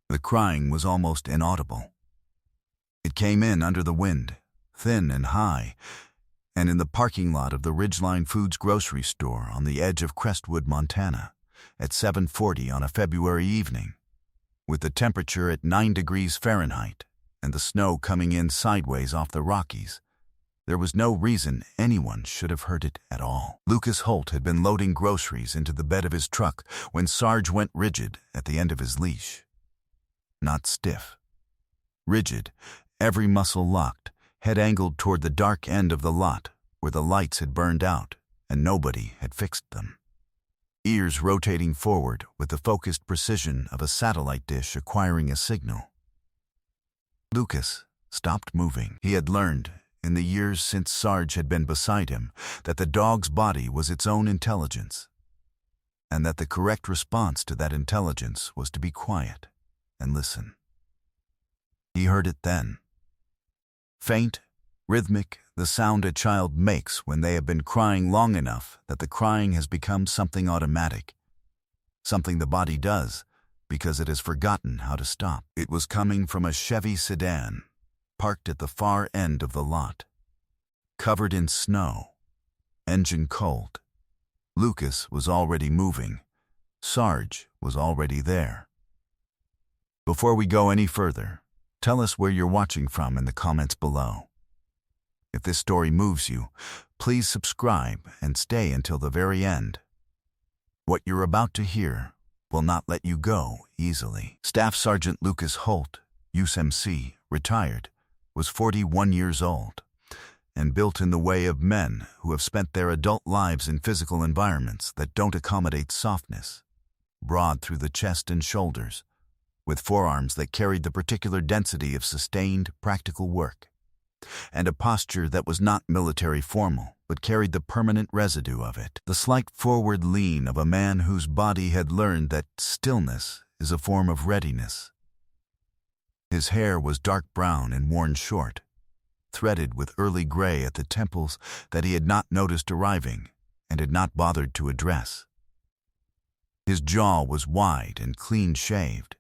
The crying was almost inaudible. It came in under the wind, thin and high, and in the parking lot of the Ridgeline Foods grocery store on the edge of Crestwood, Montana, at 7:40 on a February evening, with the temperature at 9 degrees Fahrenheit and the snow coming in sideways off the Rockies, there was no reason anyone should have heard it at all. Lucas Holt had been loading groceries into the bed of his truck when Sarge went rigid at the end of his leash. Not stiff. Rigid, every muscle locked, head angled toward the dark end of the lot where the lights had burned out and nobody had fixed them. Ears rotating forward with the focused precision of a satellite dish acquiring a signal. Lucas stopped moving. He had learned, in the years since Sarge had been beside him, that the dog's body was its own intelligence, and that the correct response to that intelligence was to be quiet and listen. He heard it then. Faint, rhythmic, the sound a child makes when they have been crying long enough that the crying has become something automatic, something the body does because it has forgotten how to stop. It was coming from a Chevy sedan, parked at the far end of the lot, covered in snow, engine cold. Lucas was already moving. Sarge was already there. Before we go any further, tell us where you're watching from in the comments below. If this story moves you, please subscribe and stay until the very end. What you're about to hear will not let you go easily. Staff Sergeant Lucas Holt, USMC, retired, was 41 years old, and built in the way of men who have spent their adult lives in physical environments that don't accommodate softness, broad through the chest and shoulders, with forearms that carried the particular density of sustained, practical work, and a posture that was not military formal, but carried the permanent residue of it, the slight forward lean of a man whose body had learned that stillness is a form of readiness. His hair was dark brown and worn short, threaded with early gray at the temples that he had not noticed arriving and had not bothered to address. His jaw was wide and clean-shaved.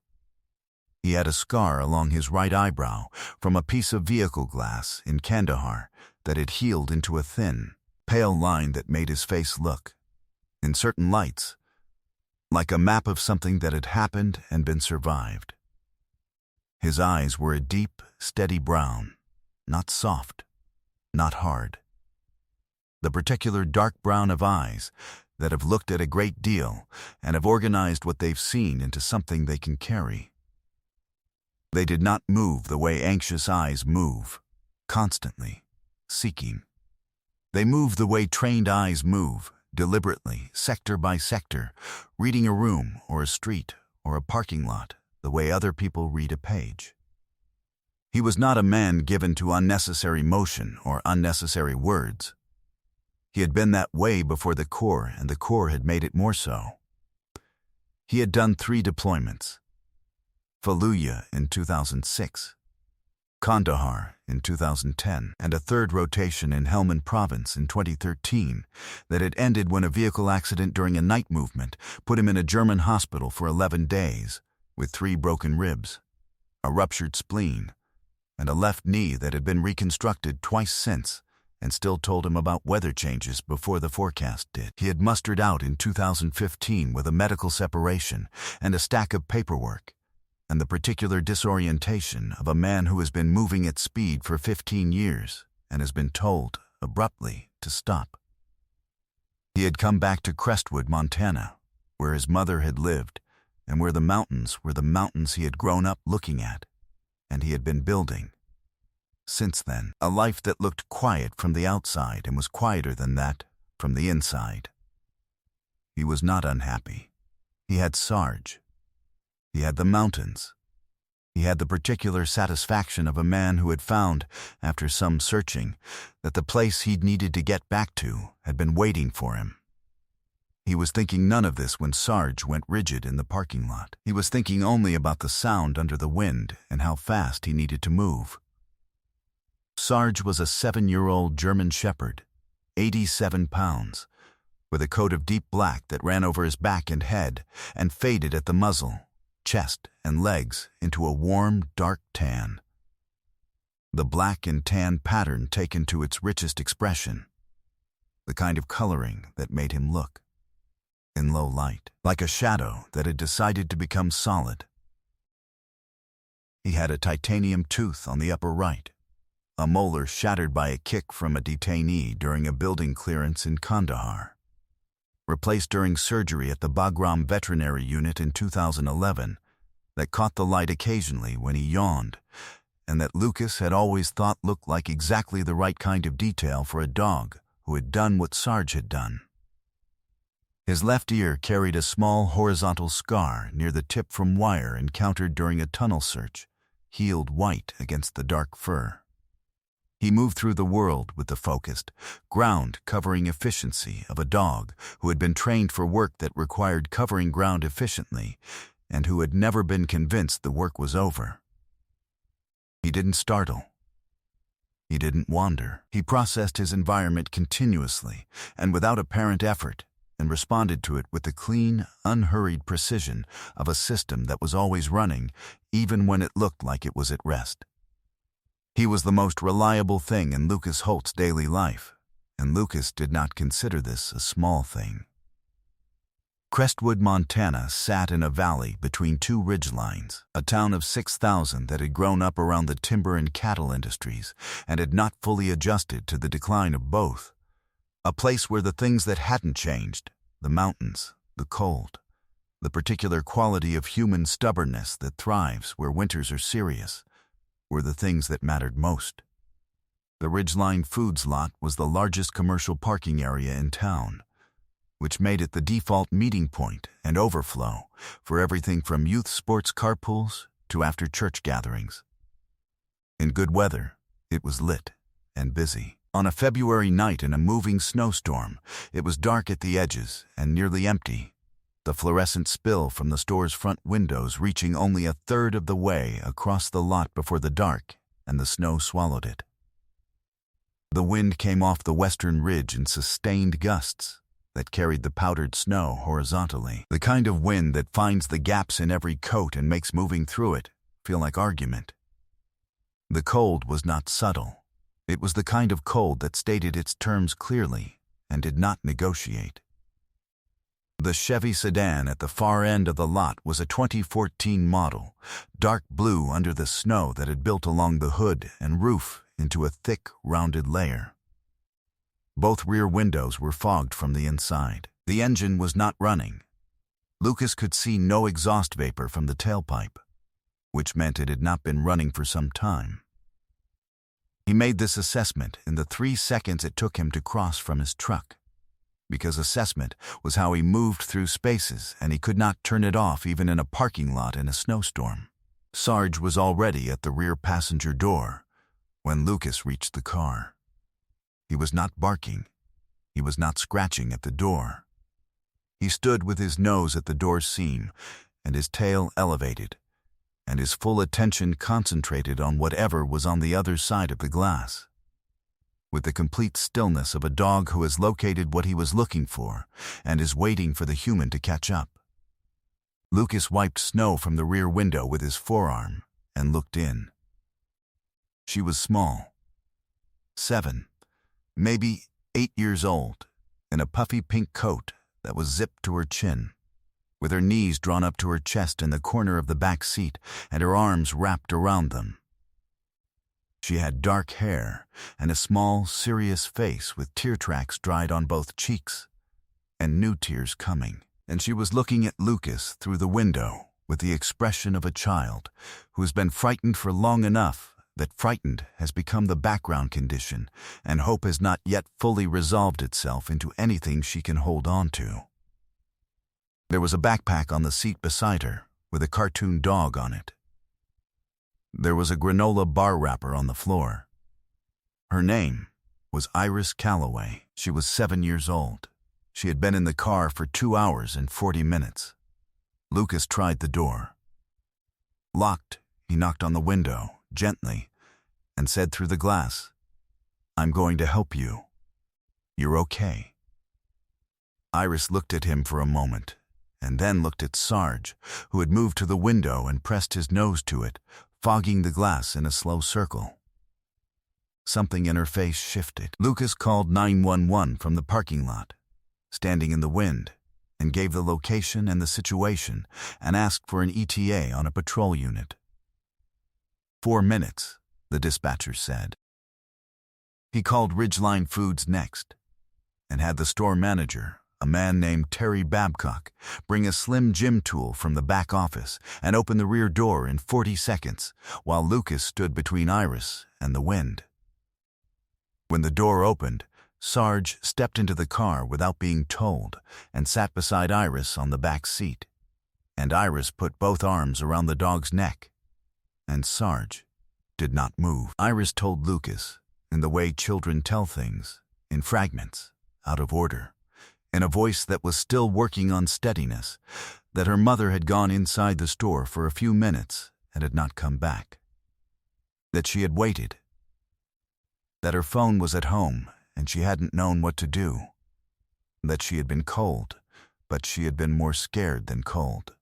He had a scar along his right eyebrow from a piece of vehicle glass in Kandahar that had healed into a thin, pale line that made his face look, in certain lights, like a map of something that had happened and been survived. His eyes were a deep, steady brown, not soft, not hard. The particular dark brown of eyes that have looked at a great deal and have organized what they've seen into something they can carry. They did not move the way anxious eyes move, constantly, seeking. They moved the way trained eyes move, deliberately, sector by sector, reading a room or a street or a parking lot the way other people read a page. He was not a man given to unnecessary motion or unnecessary words. He had been that way before the Corps, and the Corps had made it more so. He had done 3 deployments. Fallujah in 2006, Kandahar in 2010, and a 3rd rotation in Helmand Province in 2013 that had ended when a vehicle accident during a night movement put him in a German hospital for 11 days with 3 broken ribs, a ruptured spleen, and a left knee that had been reconstructed twice since and still told him about weather changes before the forecast did. He had mustered out in 2015 with a medical separation and a stack of paperwork, and the particular disorientation of a man who has been moving at speed for 15 years and has been told, abruptly, to stop. He had come back to Crestwood, Montana, where his mother had lived, and where the mountains were the mountains he had grown up looking at, and he had been building. Since then, a life that looked quiet from the outside and was quieter than that from the inside. He was not unhappy. He had Sarge. He had the mountains. He had the particular satisfaction of a man who had found, after some searching, that the place he'd needed to get back to had been waiting for him. He was thinking none of this when Sarge went rigid in the parking lot. He was thinking only about the sound under the wind and how fast he needed to move. Sarge was a 7-year-old German Shepherd, 87 pounds, with a coat of deep black that ran over his back and head and faded at the muzzle, chest, and legs into a warm, dark tan. The black and tan pattern taken to its richest expression, the kind of coloring that made him look, in low light, like a shadow that had decided to become solid. He had a titanium tooth on the upper right, a molar shattered by a kick from a detainee during a building clearance in Kandahar, replaced during surgery at the Bagram Veterinary Unit in 2011, that caught the light occasionally when he yawned, and that Lucas had always thought looked like exactly the right kind of detail for a dog who had done what Sarge had done. His left ear carried a small horizontal scar near the tip from wire encountered during a tunnel search, healed white against the dark fur. He moved through the world with the focused, ground-covering efficiency of a dog who had been trained for work that required covering ground efficiently and who had never been convinced the work was over. He didn't startle. He didn't wander. He processed his environment continuously and without apparent effort, and responded to it with the clean, unhurried precision of a system that was always running, even when it looked like it was at rest. He was the most reliable thing in Lucas Holt's daily life, and Lucas did not consider this a small thing. Crestwood, Montana sat in a valley between two ridgelines, a town of 6,000 that had grown up around the timber and cattle industries and had not fully adjusted to the decline of both. A place where the things that hadn't changed, the mountains, the cold, the particular quality of human stubbornness that thrives where winters are serious, were the things that mattered most. The Ridgeline Foods lot was the largest commercial parking area in town, which made it the default meeting point and overflow for everything from youth sports carpools to after-church gatherings. In good weather, it was lit and busy. On a February night in a moving snowstorm, it was dark at the edges and nearly empty, the fluorescent spill from the store's front windows reaching only a third of the way across the lot before the dark and the snow swallowed it. The wind came off the western ridge in sustained gusts that carried the powdered snow horizontally, the kind of wind that finds the gaps in every coat and makes moving through it feel like argument. The cold was not subtle. It was the kind of cold that stated its terms clearly and did not negotiate. The Chevy sedan at the far end of the lot was a 2014 model, dark blue under the snow that had built along the hood and roof into a thick, rounded layer. Both rear windows were fogged from the inside. The engine was not running. Lucas could see no exhaust vapor from the tailpipe, which meant it had not been running for some time. He made this assessment in the 3 seconds it took him to cross from his truck, because assessment was how he moved through spaces and he could not turn it off even in a parking lot in a snowstorm. Sarge was already at the rear passenger door when Lucas reached the car. He was not barking. He was not scratching at the door. He stood with his nose at the door seam and his tail elevated, and his full attention concentrated on whatever was on the other side of the glass. With the complete stillness of a dog who has located what he was looking for and is waiting for the human to catch up. Lucas wiped snow from the rear window with his forearm and looked in. She was small, 7, maybe 8 years old, in a puffy pink coat that was zipped to her chin, with her knees drawn up to her chest in the corner of the back seat and her arms wrapped around them. She had dark hair and a small, serious face with tear tracks dried on both cheeks, and new tears coming. And she was looking at Lucas through the window with the expression of a child who has been frightened for long enough that frightened has become the background condition, and hope has not yet fully resolved itself into anything she can hold on to. There was a backpack on the seat beside her, with a cartoon dog on it. There was a granola bar wrapper on the floor. Her name was Iris Calloway. She was 7 years old. She had been in the car for 2 hours and 40 minutes. Lucas tried the door. Locked, he knocked on the window, gently, and said through the glass, "I'm going to help you. You're okay." Iris looked at him for a moment and then looked at Sarge, who had moved to the window and pressed his nose to it, fogging the glass in a slow circle. Something in her face shifted. Lucas called 911 from the parking lot, standing in the wind, and gave the location and the situation and asked for an ETA on a patrol unit. 4 minutes, the dispatcher said. He called Ridgeline Foods next and had the store manager, a man named Terry Babcock, bring a slim gym tool from the back office and open the rear door in 40 seconds while Lucas stood between Iris and the wind. When the door opened, Sarge stepped into the car without being told and sat beside Iris on the back seat, and Iris put both arms around the dog's neck, and Sarge did not move. Iris told Lucas, in the way children tell things, in fragments, out of order, in a voice that was still working on steadiness, that her mother had gone inside the store for a few minutes and had not come back, that she had waited, that her phone was at home and she hadn't known what to do, that she had been cold, but she had been more scared than cold.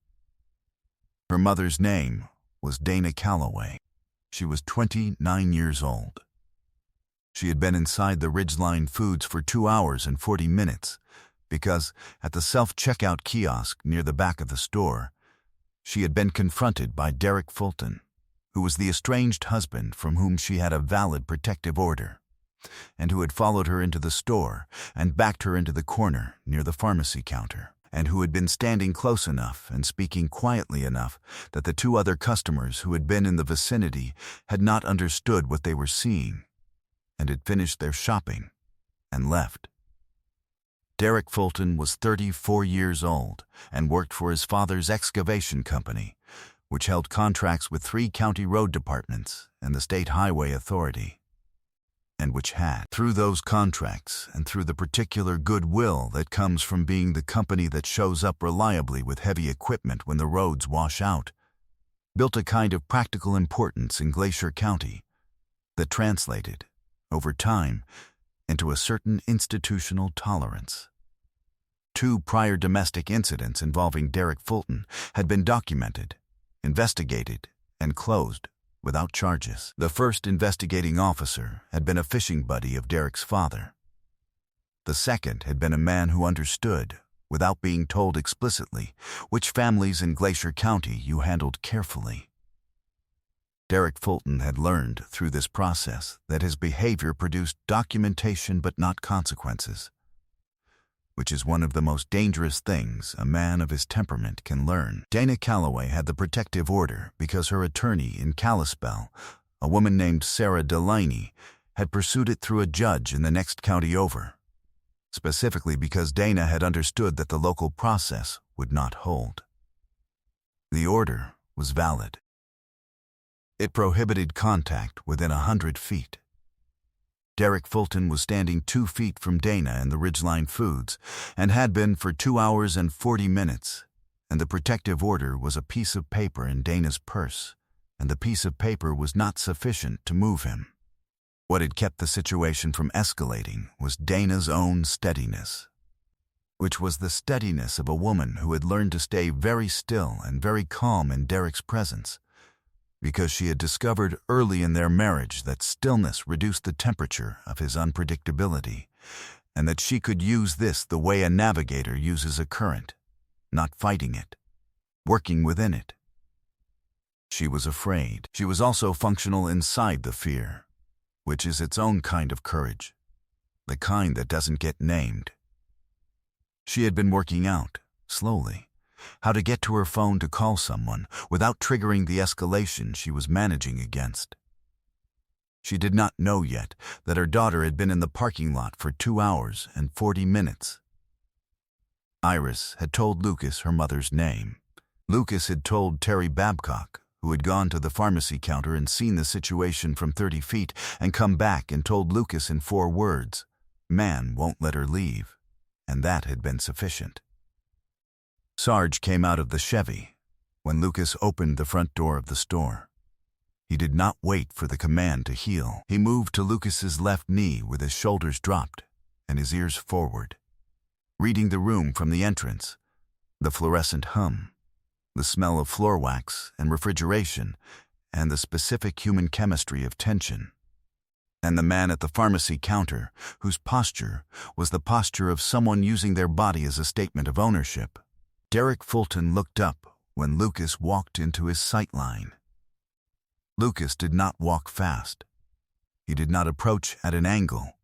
Her mother's name was Dana Calloway. She was 29 years old. She had been inside the Ridgeline Foods for 2 hours and 40 minutes because, at the self-checkout kiosk near the back of the store, she had been confronted by Derek Fulton, who was the estranged husband from whom she had a valid protective order, and who had followed her into the store and backed her into the corner near the pharmacy counter, and who had been standing close enough and speaking quietly enough that the 2 other customers who had been in the vicinity had not understood what they were seeing, and had finished their shopping and left. Derek Fulton was 34 years old and worked for his father's excavation company, which held contracts with 3 county road departments and the state highway authority, and which had, through those contracts and through the particular goodwill that comes from being the company that shows up reliably with heavy equipment when the roads wash out, built a kind of practical importance in Glacier County that translated, over time, into a certain institutional tolerance. 2 prior domestic incidents involving Derek Fulton had been documented, investigated, and closed without charges. The first investigating officer had been a fishing buddy of Derek's father. The second had been a man who understood, without being told explicitly, which families in Glacier County you handled carefully. Derek Fulton had learned through this process that his behavior produced documentation but not consequences, which is one of the most dangerous things a man of his temperament can learn. Dana Calloway had the protective order because her attorney in Kalispell, a woman named Sarah Delaney, had pursued it through a judge in the next county over, specifically because Dana had understood that the local process would not hold. The order was valid. It prohibited contact within 100 feet. Derek Fulton was standing 2 feet from Dana and the Ridgeline Foods, and had been for 2 hours and 40 minutes, and the protective order was a piece of paper in Dana's purse, and the piece of paper was not sufficient to move him. What had kept the situation from escalating was Dana's own steadiness, which was the steadiness of a woman who had learned to stay very still and very calm in Derek's presence, because she had discovered early in their marriage that stillness reduced the temperature of his unpredictability, and that she could use this the way a navigator uses a current, not fighting it, working within it. She was afraid. She was also functional inside the fear, which is its own kind of courage, the kind that doesn't get named. She had been working out, slowly, how to get to her phone to call someone without triggering the escalation she was managing against. She did not know yet that her daughter had been in the parking lot for 2 hours and 40 minutes. Iris had told Lucas her mother's name. Lucas had told Terry Babcock, who had gone to the pharmacy counter and seen the situation from 30 feet and come back and told Lucas in 4 words, "Man won't let her leave," and that had been sufficient. Sarge came out of the Chevy when Lucas opened the front door of the store. He did not wait for the command to heel. He moved to Lucas's left knee with his shoulders dropped and his ears forward, reading the room from the entrance, The fluorescent hum, the smell of floor wax and refrigeration, and the specific human chemistry of tension. And the man at the pharmacy counter, whose posture was the posture of someone using their body as a statement of ownership. Derek Fulton looked up when Lucas walked into his sight line. Lucas did not walk fast. He did not approach at an angle.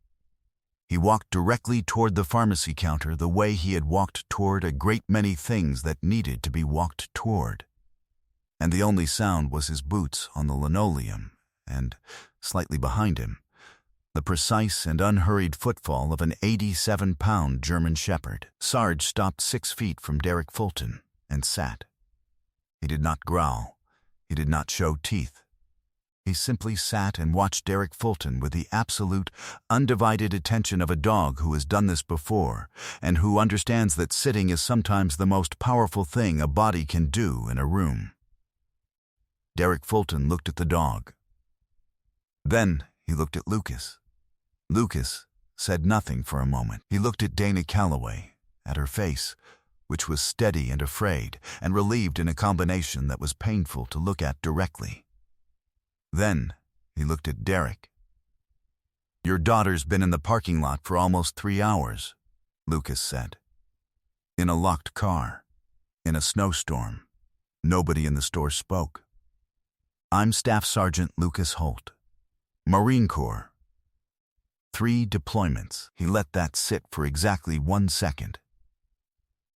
He walked directly toward the pharmacy counter the way he had walked toward a great many things that needed to be walked toward. And the only sound was his boots on the linoleum, and, slightly behind him, the precise and unhurried footfall of an 87-pound German shepherd. Sarge stopped 6 feet from Derek Fulton and sat. He did not growl. He did not show teeth. He simply sat and watched Derek Fulton with the absolute, undivided attention of a dog who has done this before and who understands that sitting is sometimes the most powerful thing a body can do in a room. Derek Fulton looked at the dog. Then he looked at Lucas. Lucas said nothing for a moment. He looked at Dana Calloway, at her face, which was steady and afraid and relieved in a combination that was painful to look at directly. Then he looked at Derek. "Your daughter's been in the parking lot for almost 3 hours," Lucas said. "In a locked car, in a snowstorm." Nobody in the store spoke. "I'm Staff Sergeant Lucas Holt, Marine Corps. 3 deployments." He let that sit for exactly 1 second.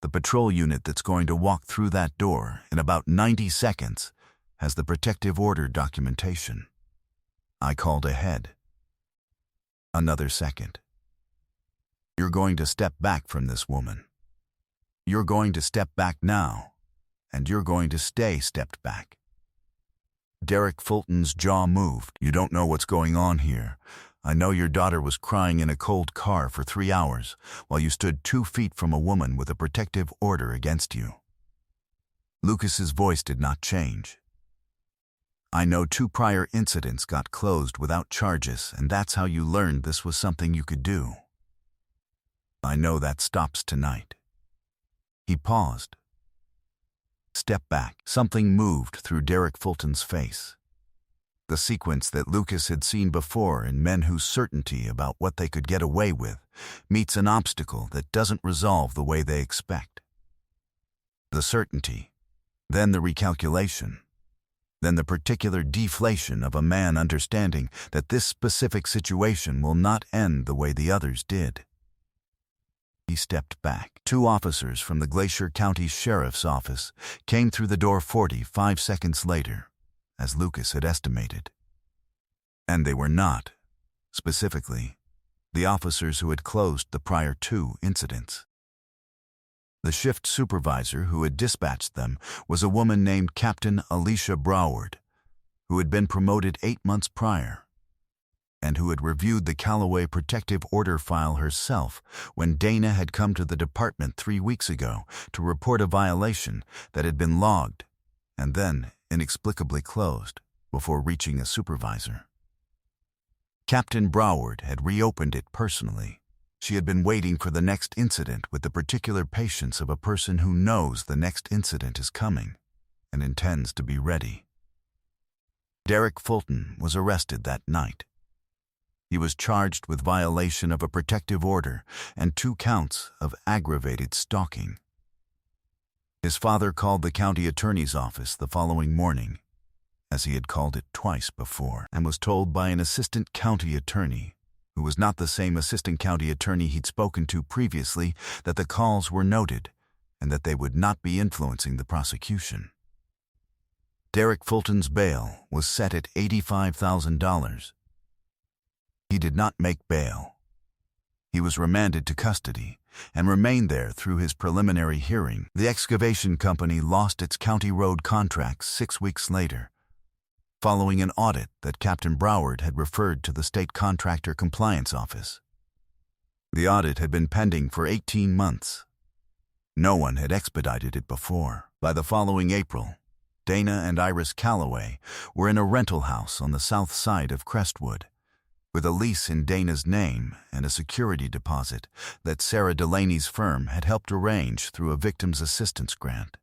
"The patrol unit that's going to walk through that door in about 90 seconds has the protective order documentation. I called ahead." Another second. "You're going to step back from this woman. You're going to step back now, and you're going to stay stepped back." Derek Fulton's jaw moved. "You don't know what's going on here. I know your daughter was crying in a cold car for 3 hours while you stood 2 feet from a woman with a protective order against you." Lucas's voice did not change. "I know 2 prior incidents got closed without charges, and that's how you learned this was something you could do. I know that stops tonight." He paused. "Step back." Something moved through Derek Fulton's face. The sequence that Lucas had seen before in men whose certainty about what they could get away with meets an obstacle that doesn't resolve the way they expect. The certainty, then the recalculation, then the particular deflation of a man understanding that this specific situation will not end the way the others did. He stepped back. 2 officers from the Glacier County Sheriff's Office came through the door 45 seconds later, as Lucas had estimated. And they were not, specifically, the officers who had closed the prior 2 incidents. The shift supervisor who had dispatched them was a woman named Captain Alicia Broward, who had been promoted 8 months prior, and who had reviewed the Calloway protective order file herself when Dana had come to the department 3 weeks ago to report a violation that had been logged and then inexplicably closed before reaching a supervisor. Captain Broward had reopened it personally. She had been waiting for the next incident with the particular patience of a person who knows the next incident is coming and intends to be ready. Derek Fulton was arrested that night. He was charged with violation of a protective order and 2 counts of aggravated stalking. His father called the county attorney's office the following morning, as he had called it twice before, and was told by an assistant county attorney, who was not the same assistant county attorney he'd spoken to previously, that the calls were noted and that they would not be influencing the prosecution. Derek Fulton's bail was set at $85,000. He did not make bail. He was remanded to custody and remained there through his preliminary hearing. The excavation company lost its county road contracts 6 weeks later, following an audit that Captain Broward had referred to the State Contractor Compliance Office. The audit had been pending for 18 months. No one had expedited it before. By the following April, Dana and Iris Calloway were in a rental house on the south side of Crestwood, with a lease in Dana's name and a security deposit that Sarah Delaney's firm had helped arrange through a victim's assistance grant.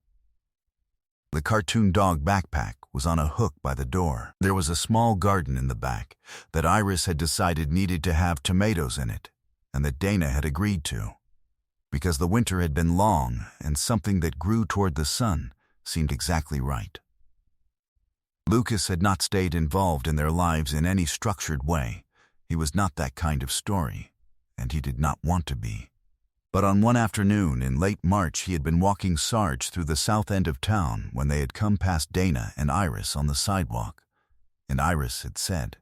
The cartoon dog backpack was on a hook by the door. There was a small garden in the back that Iris had decided needed to have tomatoes in it, and that Dana had agreed to, because the winter had been long and something that grew toward the sun seemed exactly right. Lucas had not stayed involved in their lives in any structured way. He was not that kind of story, and he did not want to be. But on one afternoon in late March, he had been walking Sarge through the south end of town when they had come past Dana and Iris on the sidewalk, and Iris had said,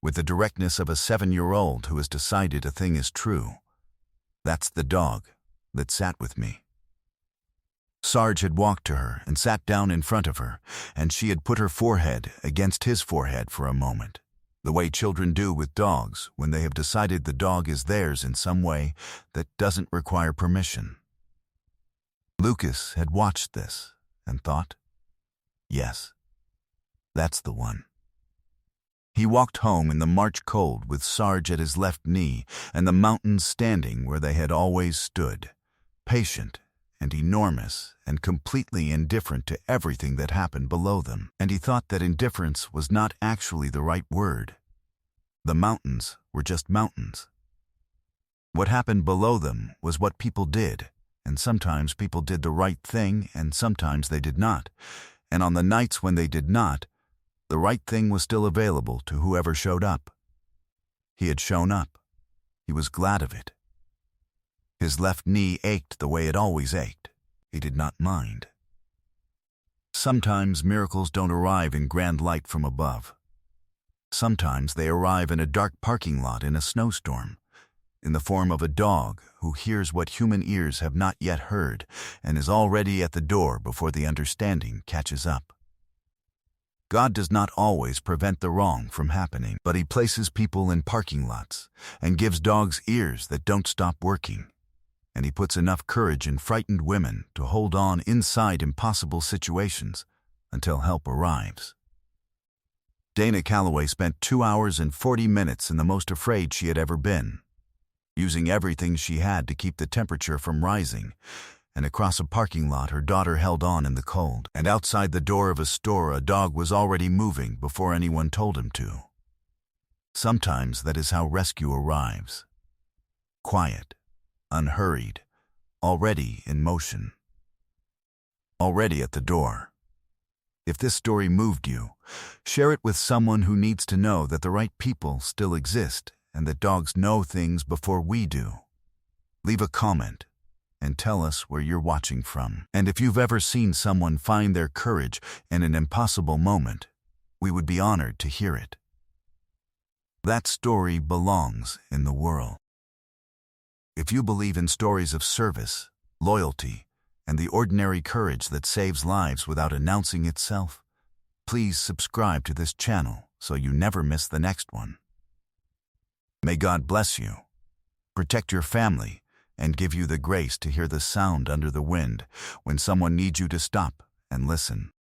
with the directness of a 7-year-old who has decided a thing is true, "That's the dog that sat with me." Sarge had walked to her and sat down in front of her, and she had put her forehead against his forehead for a moment, the way children do with dogs when they have decided the dog is theirs in some way that doesn't require permission. Lucas had watched this and thought, yes, that's the one. He walked home in the March cold with Sarge at his left knee and the mountains standing where they had always stood, patient and enormous and completely indifferent to everything that happened below them. And he thought that indifference was not actually the right word. The mountains were just mountains. What happened below them was what people did, and sometimes people did the right thing and sometimes they did not. And on the nights when they did not, the right thing was still available to whoever showed up. He had shown up. He was glad of it. His left knee ached the way it always ached. He did not mind. Sometimes miracles don't arrive in grand light from above. Sometimes they arrive in a dark parking lot in a snowstorm, in the form of a dog who hears what human ears have not yet heard and is already at the door before the understanding catches up. God does not always prevent the wrong from happening, but He places people in parking lots and gives dogs ears that don't stop working. And He puts enough courage in frightened women to hold on inside impossible situations until help arrives. Dana Calloway spent 2 hours and 40 minutes in the most afraid she had ever been, using everything she had to keep the temperature from rising, and across a parking lot her daughter held on in the cold, and outside the door of a store a dog was already moving before anyone told him to. Sometimes that is how rescue arrives. Quiet, unhurried, already in motion. Already at the door. If this story moved you, share it with someone who needs to know that the right people still exist and that dogs know things before we do. Leave a comment and tell us where you're watching from. And if you've ever seen someone find their courage in an impossible moment, we would be honored to hear it. That story belongs in the world. If you believe in stories of service, loyalty, and the ordinary courage that saves lives without announcing itself, please subscribe to this channel so you never miss the next one. May God bless you, protect your family, and give you the grace to hear the sound under the wind when someone needs you to stop and listen.